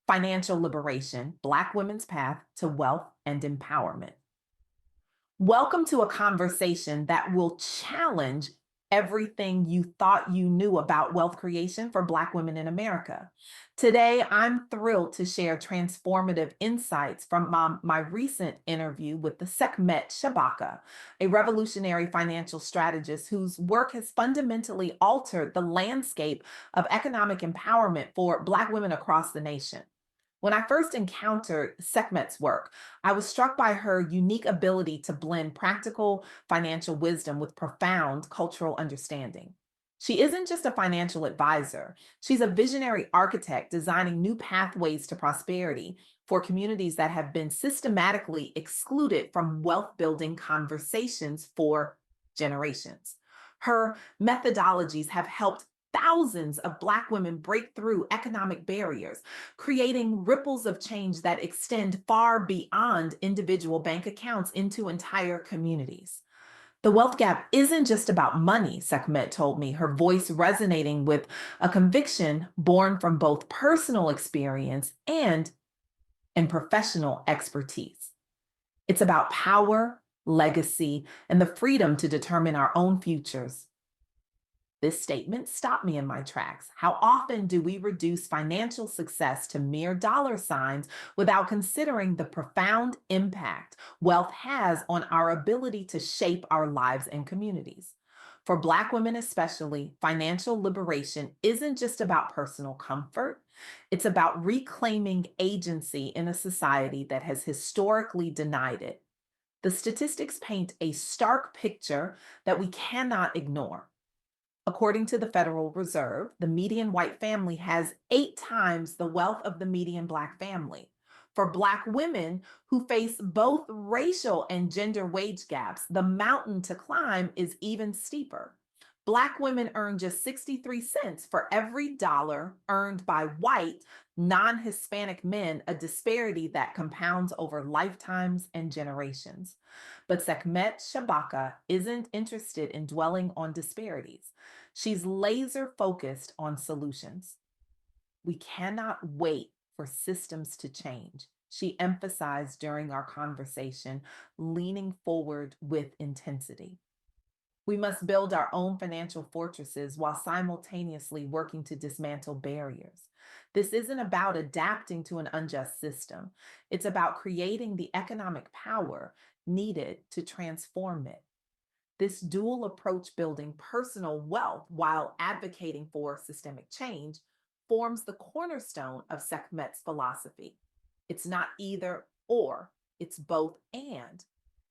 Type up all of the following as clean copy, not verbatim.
Financial Liberation: Black Women's Path to Wealth and Empowerment. Welcome to a conversation that will challenge everything you thought you knew about wealth creation for Black women in America. Today, I'm thrilled to share transformative insights from my recent interview with the Sekhmet Shabaka, a revolutionary financial strategist whose work has fundamentally altered the landscape of economic empowerment for Black women across the nation. When I first encountered Sekhmet's work, I was struck by her unique ability to blend practical financial wisdom with profound cultural understanding. She isn't just a financial advisor, she's a visionary architect designing new pathways to prosperity for communities that have been systematically excluded from wealth building conversations for generations. Her methodologies have helped thousands of Black women break through economic barriers, creating ripples of change that extend far beyond individual bank accounts into entire communities. The wealth gap isn't just about money, Sekhmet told me, her voice resonating with a conviction born from both personal experience and professional expertise. It's about power, legacy, and the freedom to determine our own futures. This statement stopped me in my tracks. How often do we reduce financial success to mere dollar signs without considering the profound impact wealth has on our ability to shape our lives and communities? For Black women, especially, financial liberation isn't just about personal comfort, it's about reclaiming agency in a society that has historically denied it. The statistics paint a stark picture that we cannot ignore. According to the Federal Reserve, the median white family has 8 times the wealth of the median Black family. For Black women who face both racial and gender wage gaps, the mountain to climb is even steeper. Black women earn just 63 cents for every dollar earned by white, non Hispanic men, a disparity that compounds over lifetimes and generations. But Sekhmet Shabaka isn't interested in dwelling on disparities. She's laser focused on solutions. We cannot wait for systems to change, she emphasized during our conversation, leaning forward with intensity. We must build our own financial fortresses while simultaneously working to dismantle barriers. This isn't about adapting to an unjust system, it's about creating the economic power needed to transform it. This dual approach, building personal wealth while advocating for systemic change, forms the cornerstone of Sekhmet's philosophy. It's not either or, it's both and.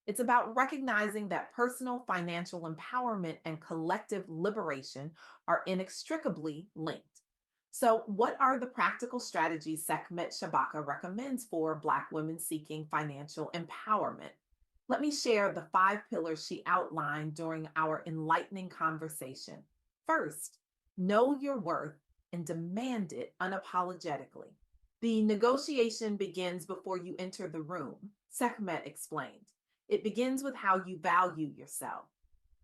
It's about recognizing that personal financial empowerment and collective liberation are inextricably linked. So, what are the practical strategies Sekhmet Shabaka recommends for Black women seeking financial empowerment? Let me share the 5 pillars she outlined during our enlightening conversation. First, know your worth and demand it unapologetically. The negotiation begins before you enter the room, Sekhmet explained. It begins with how you value yourself.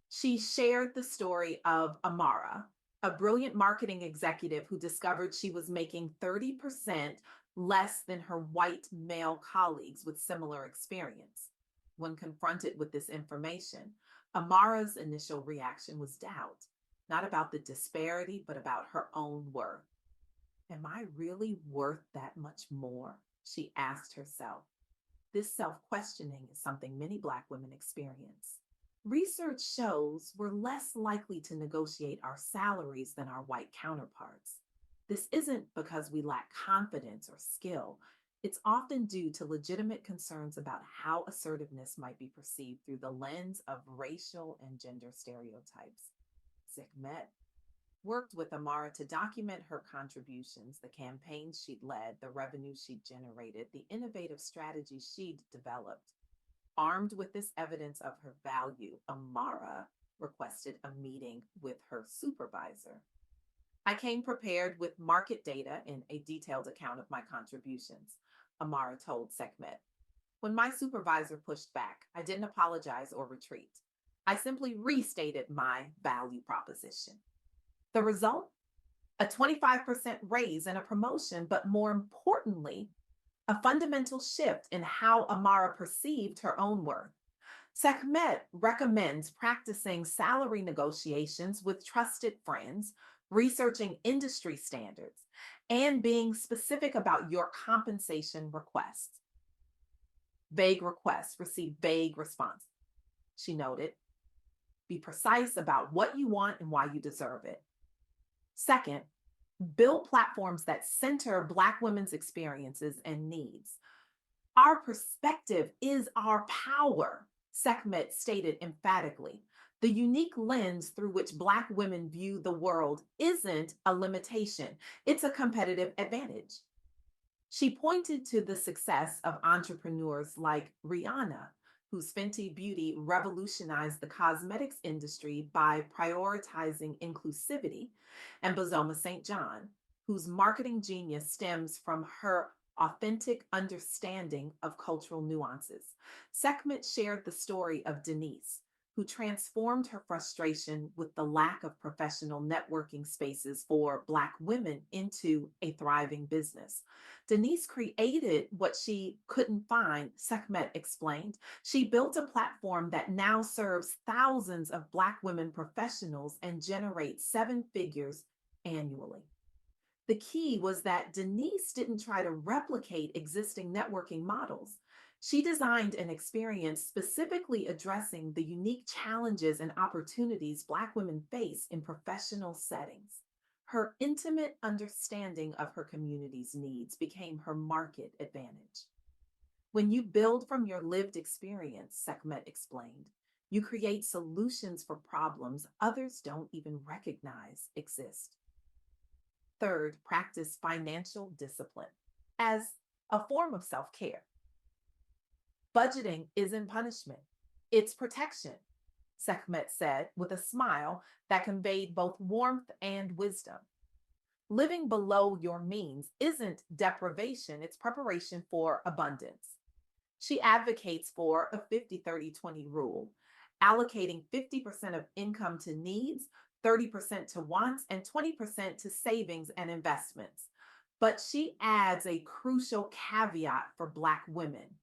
She shared the story of Amara, a brilliant marketing executive who discovered she was making 30% less than her white male colleagues with similar experience. When confronted with this information, Amara's initial reaction was doubt, not about the disparity, but about her own worth. Am I really worth that much more? She asked herself. This self questioning is something many Black women experience. Research shows we're less likely to negotiate our salaries than our white counterparts. This isn't because we lack confidence or skill. It's often due to legitimate concerns about how assertiveness might be perceived through the lens of racial and gender stereotypes. Sekhmet worked with Amara to document her contributions, the campaigns she'd led, the revenue she'd generated, the innovative strategies she'd developed. Armed with this evidence of her value, Amara requested a meeting with her supervisor. I came prepared with market data and a detailed account of my contributions, Amara told Sekhmet. When my supervisor pushed back, I didn't apologize or retreat. I simply restated my value proposition. The result? a 25% raise and a promotion, but more importantly, a fundamental shift in how Amara perceived her own worth. Sekhmet recommends practicing salary negotiations with trusted friends, researching industry standards, and being specific about your compensation requests. Vague requests receive vague responses, she noted. Be precise about what you want and why you deserve it. Second, build platforms that center Black women's experiences and needs. Our perspective is our power, Sekhmet stated emphatically. The unique lens through which Black women view the world isn't a limitation, it's a competitive advantage. She pointed to the success of entrepreneurs like Rihanna, whose Fenty Beauty revolutionized the cosmetics industry by prioritizing inclusivity, and Bozoma St. John, whose marketing genius stems from her authentic understanding of cultural nuances. Sekhmet shared the story of Denise, who transformed her frustration with the lack of professional networking spaces for Black women into a thriving business. Denise created what she couldn't find, Sekhmet explained. She built a platform that now serves thousands of Black women professionals and generates seven figures annually. The key was that Denise didn't try to replicate existing networking models. She designed an experience specifically addressing the unique challenges and opportunities Black women face in professional settings. Her intimate understanding of her community's needs became her market advantage. When you build from your lived experience, Sekhmet explained, you create solutions for problems others don't even recognize exist. Third, practice financial discipline as a form of self care. Budgeting isn't punishment, it's protection, Sekhmet said with a smile that conveyed both warmth and wisdom. Living below your means isn't deprivation, it's preparation for abundance. She advocates for a 50-30-20 rule, allocating 50% of income to needs, 30% to wants, and 20% to savings and investments. But she adds a crucial caveat for Black women.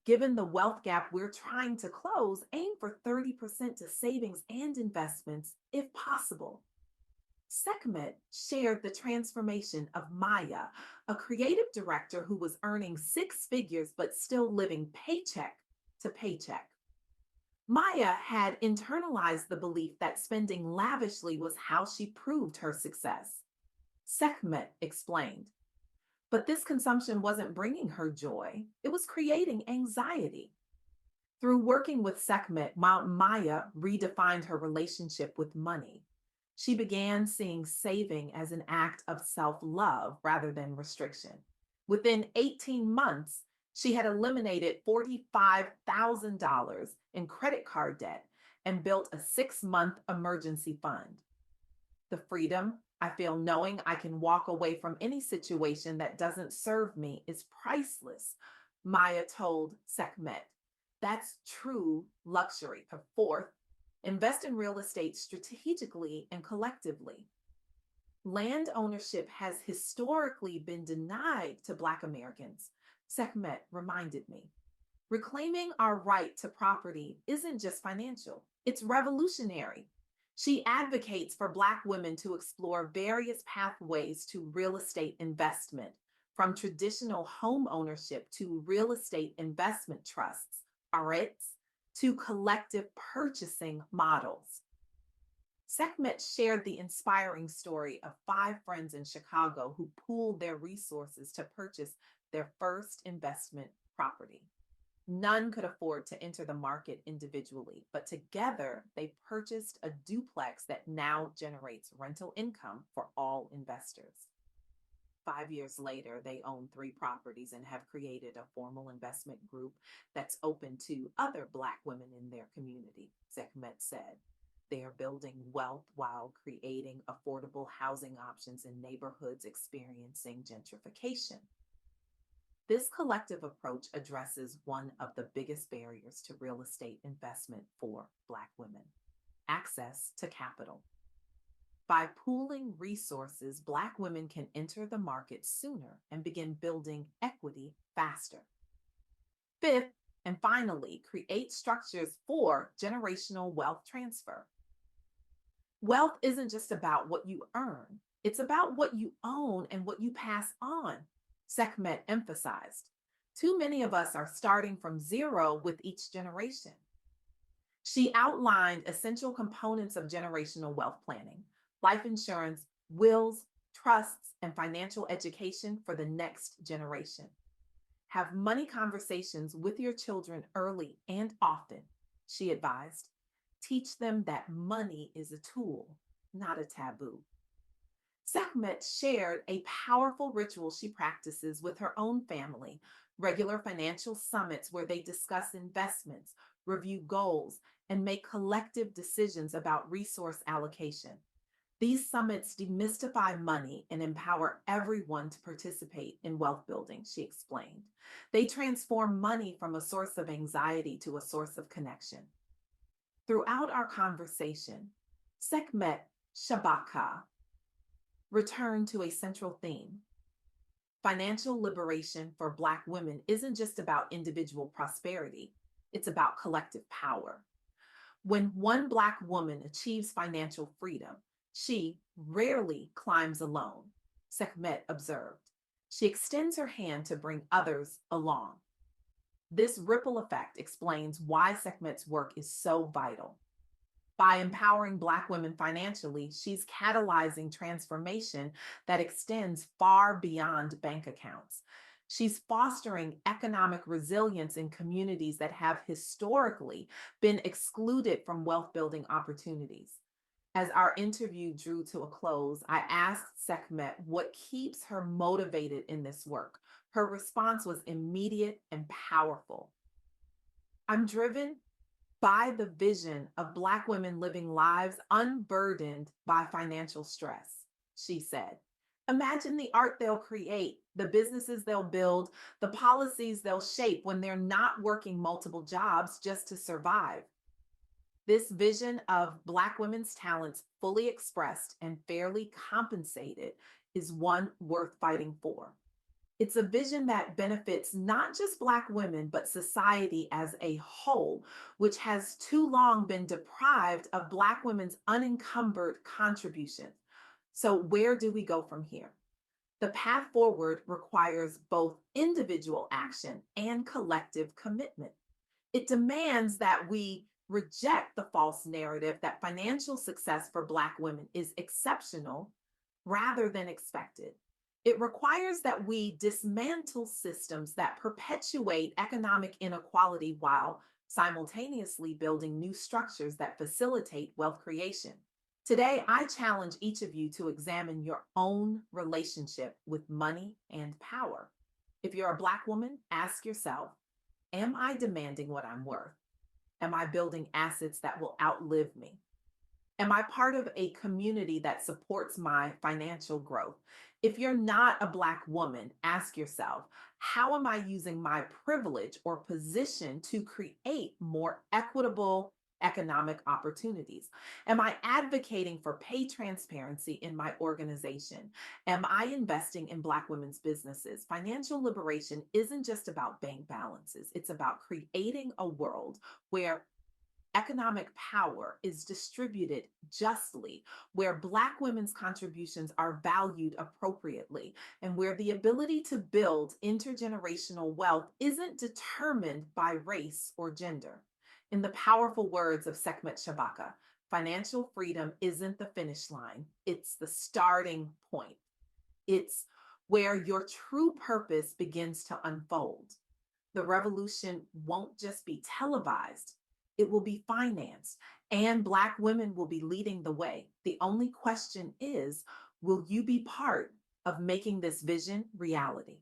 Given the wealth gap we're trying to close, aim for 30% to savings and investments if possible. Sekhmet shared the transformation of Maya, a creative director who was earning six figures but still living paycheck to paycheck. Maya had internalized the belief that spending lavishly was how she proved her success. Sekhmet explained. But this consumption wasn't bringing her joy, it was creating anxiety. Through working with Sekhmet, Maya redefined her relationship with money. She began seeing saving as an act of self love rather than restriction. Within 18 months, she had eliminated $45,000 in credit card debt and built a 6-month emergency fund. The freedom I feel knowing I can walk away from any situation that doesn't serve me is priceless, Maya told Sekhmet. That's true luxury. Fourth, invest in real estate strategically and collectively. Land ownership has historically been denied to Black Americans, Sekhmet reminded me. Reclaiming our right to property isn't just financial, it's revolutionary. She advocates for Black women to explore various pathways to real estate investment, from traditional home ownership to real estate investment trusts, REITs, to collective purchasing models. Sekhmet shared the inspiring story of five friends in Chicago who pooled their resources to purchase their first investment property. None could afford to enter the market individually, but together they purchased a duplex that now generates rental income for all investors. 5 years later, they own three properties and have created a formal investment group that's open to other Black women in their community, Sekhmet said. They are building wealth while creating affordable housing options in neighborhoods experiencing gentrification. This collective approach addresses one of the biggest barriers to real estate investment for Black women: access to capital. By pooling resources, Black women can enter the market sooner and begin building equity faster. Fifth, and finally, create structures for generational wealth transfer. Wealth isn't just about what you earn, it's about what you own and what you pass on, Sekhmet emphasized. Too many of us are starting from zero with each generation. She outlined essential components of generational wealth planning: life insurance, wills, trusts, and financial education for the next generation. Have money conversations with your children early and often, she advised. Teach them that money is a tool, not a taboo. Sekhmet shared a powerful ritual she practices with her own family: regular financial summits where they discuss investments, review goals, and make collective decisions about resource allocation. These summits demystify money and empower everyone to participate in wealth building, she explained. They transform money from a source of anxiety to a source of connection. Throughout our conversation, Sekhmet Shabaka returned to a central theme. Financial liberation for Black women isn't just about individual prosperity, it's about collective power. When one Black woman achieves financial freedom, she rarely climbs alone, Sekhmet observed. She extends her hand to bring others along. This ripple effect explains why Sekhmet's work is so vital. By empowering Black women financially, she's catalyzing transformation that extends far beyond bank accounts. She's fostering economic resilience in communities that have historically been excluded from wealth building opportunities. As our interview drew to a close, I asked Sekhmet what keeps her motivated in this work. Her response was immediate and powerful. I'm driven by the vision of Black women living lives unburdened by financial stress, she said. Imagine the art they'll create, the businesses they'll build, the policies they'll shape when they're not working multiple jobs just to survive. This vision of Black women's talents fully expressed and fairly compensated is one worth fighting for. It's a vision that benefits not just Black women, but society as a whole, which has too long been deprived of Black women's unencumbered contribution. So, where do we go from here? The path forward requires both individual action and collective commitment. It demands that we reject the false narrative that financial success for Black women is exceptional rather than expected. It requires that we dismantle systems that perpetuate economic inequality while simultaneously building new structures that facilitate wealth creation. Today, I challenge each of you to examine your own relationship with money and power. If you're a Black woman, ask yourself, am I demanding what I'm worth? Am I building assets that will outlive me? Am I part of a community that supports my financial growth? If you're not a Black woman, ask yourself, how am I using my privilege or position to create more equitable economic opportunities? Am I advocating for pay transparency in my organization? Am I investing in Black women's businesses? Financial liberation isn't just about bank balances, it's about creating a world where economic power is distributed justly, where Black women's contributions are valued appropriately, and where the ability to build intergenerational wealth isn't determined by race or gender. In the powerful words of Sekhmet Shabaka, financial freedom isn't the finish line, it's the starting point. It's where your true purpose begins to unfold. The revolution won't just be televised, it will be financed, and Black women will be leading the way. The only question is, will you be part of making this vision reality?